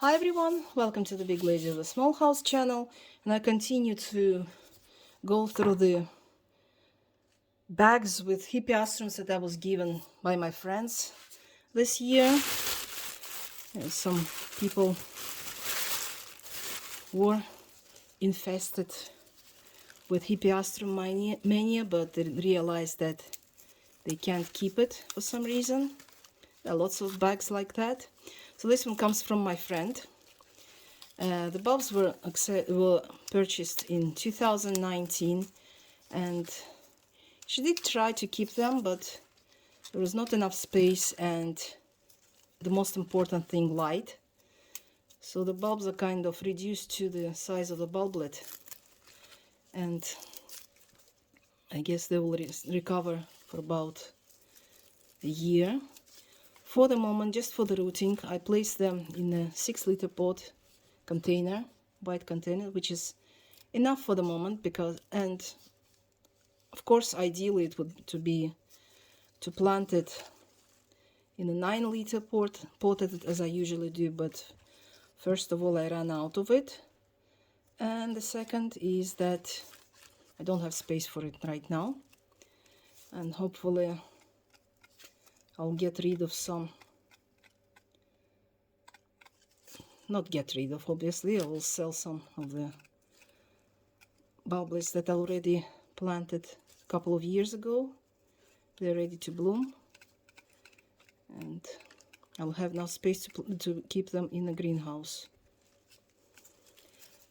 Hi everyone, welcome to the Big Lady of the Small House channel, and I continue to go through the bags with hippeastrums that I was given by my friends this year. Some people were infested with hippeastrum mania, but they realized that they can't keep it for some reason. There are lots of bags like that. So this one comes from my friend. The bulbs were purchased in 2019, and she did try to keep them, but there was not enough space and the most important thing, light. So the bulbs are kind of reduced to the size of the bulblet, and I guess they will recover for about a year. For the moment, just for the rooting, I placed them in a 6-liter pot container, white container, which is enough for the moment, because, and of course ideally it would be to plant it in a 9-liter pot as I usually do, but first of all I ran out of it, and the second is that I don't have space for it right now, and hopefully I'll get rid of some, not get rid of, obviously I will sell some of the bulblets that I already planted a couple of years ago. They're ready to bloom, and I'll have no space to keep them in a greenhouse.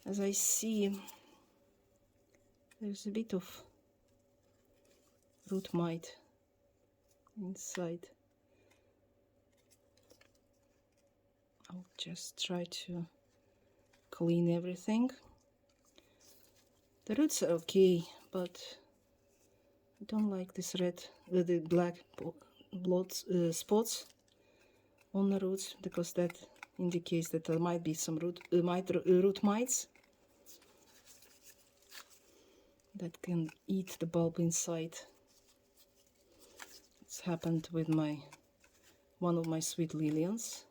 As I see, there's a bit of root mite inside. I'll just try to clean everything. The roots are okay, but I don't like this red, the black spots on the roots, because that indicates that there might be some root mites that can eat the bulb inside. It's happened with one of my sweet lilians.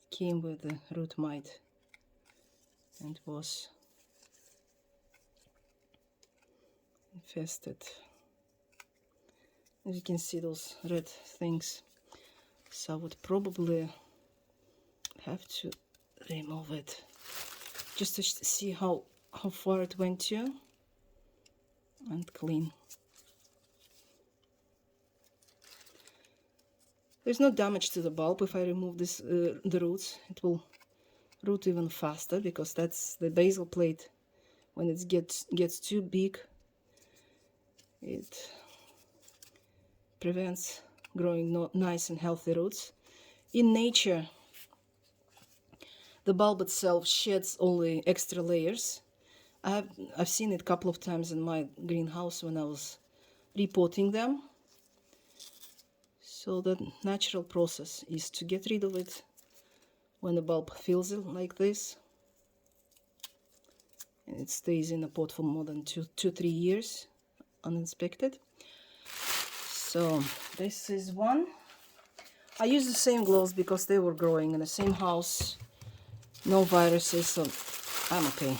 It came with a root mite and was infested. As you can see, those red things. So I would probably have to remove it just to see how far it went to, and clean. There's no damage to the bulb if I remove this the roots. It will root even faster, because that's the basal plate. When it gets too big, it prevents growing nice and healthy roots. In nature, the bulb itself sheds all the extra layers. I've seen it a couple of times in my greenhouse when I was repotting them. So the natural process is to get rid of it when the bulb feels it like this, and it stays in a pot for more than 2-3 years uninspected. So this is one. I use the same gloves because they were growing in the same house, no viruses, so I'm okay.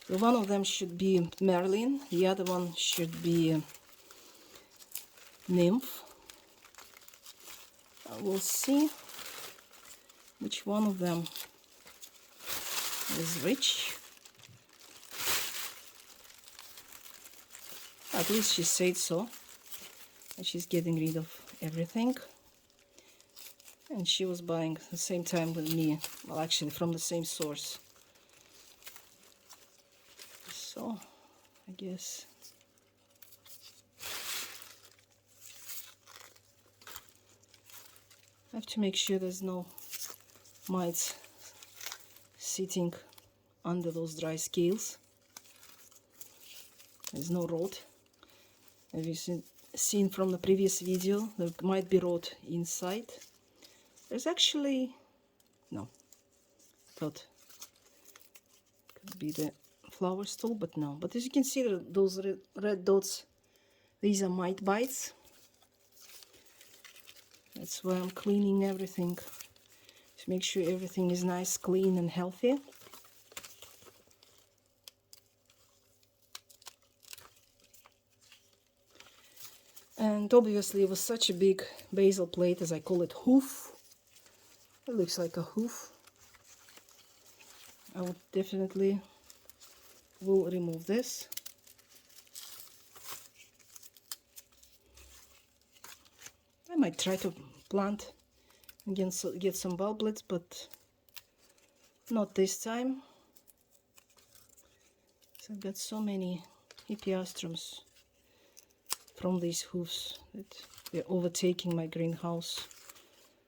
So one of them should be Marilyn, the other one should be Nymph. We'll see which one of them is rich. At least she said so, and she's getting rid of everything. And she was buying at the same time with me, well, actually from the same source. So I guess I have to make sure there's no mites sitting under those dry scales. There's no rot. As you've seen from the previous video, there might be rot inside. There's actually no. Thought could be the flower stool, but no. But as you can see, those red dots, these are mite bites. That's why I'm cleaning everything, to make sure everything is nice, clean and healthy. And obviously it was such a big basil plate, as I call it, hoof. It looks like a hoof. I would definitely will remove this. I might try to plant and get some bulblets, but not this time. So I've got so many hippeastrums from these hoofs that they're overtaking my greenhouse.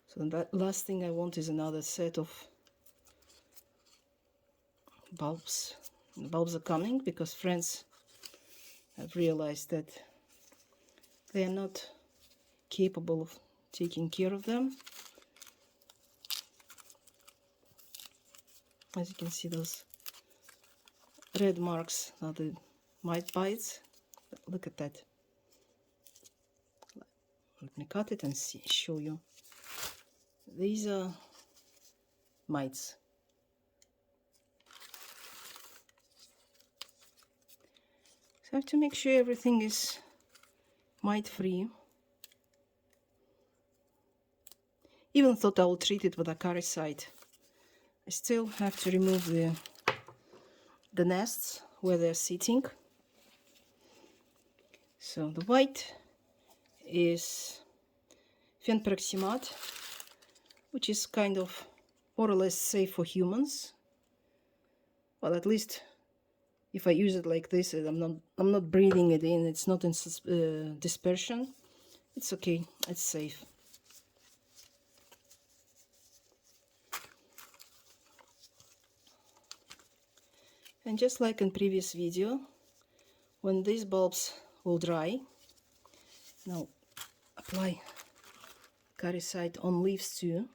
So that last thing I want is another set of bulbs. The bulbs are coming because friends have realized that they are not capable of taking care of them. As you can see, those red marks are the mite bites. Look at that. Let me cut it and show you. These are mites. So I have to make sure everything is mite free. Even thought I will treat it with acaricide. I still have to remove the nests where they're sitting. So the white is fenproximat, which is kind of more or less safe for humans. Well, at least if I use it like this, I'm not breathing it in. It's not in dispersion. It's okay. It's safe. And just like in previous video, when these bulbs will dry, now apply acaricide on leaves too,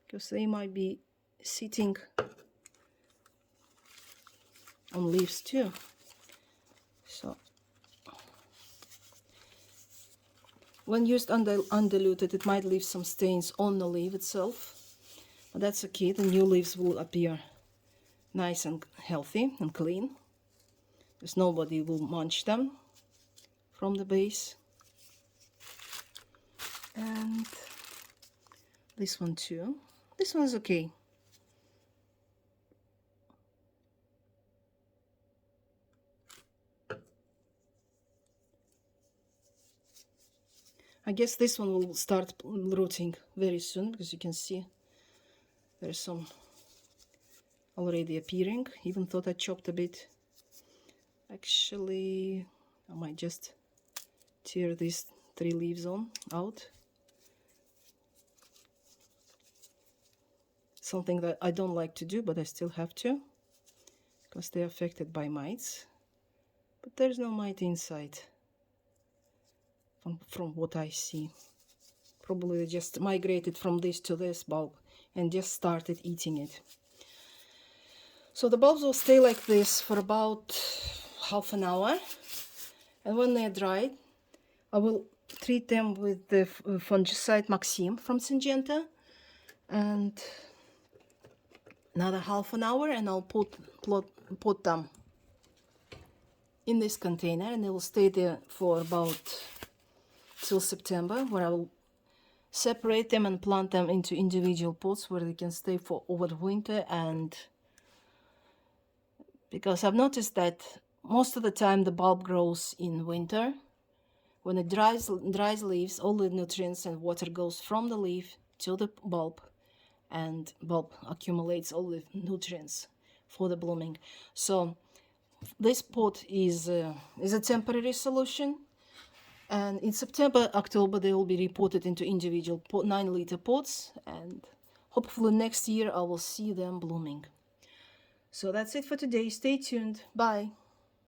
because they might be sitting on leaves too. So when used undiluted, it might leave some stains on the leaf itself, but that's okay. The new leaves will appear nice and healthy and clean, because nobody will munch them from the base. And this one too. This one is okay. I guess this one will start rooting very soon, because you can see there's some already appearing. Even thought I chopped a bit. Actually, I might just tear these 3 leaves out. Something that I don't like to do, but I still have to, because they're affected by mites. But there's no mite inside, from what I see. Probably they just migrated from this to this bulb and just started eating it. So the bulbs will stay like this for about half an hour, and when they're dried, I will treat them with the fungicide Maxime from Syngenta, and another half an hour, and I'll put them in this container, and they will stay there for about till September, where I will separate them and plant them into individual pots where they can stay for over the winter. And because I've noticed that most of the time the bulb grows in winter, when it dries leaves, all the nutrients and water goes from the leaf to the bulb, and bulb accumulates all the nutrients for the blooming. So this pot is a temporary solution, and in September, October they will be repotted into individual 9-liter pots, and hopefully next year I will see them blooming. So that's it for today. Stay tuned. Bye.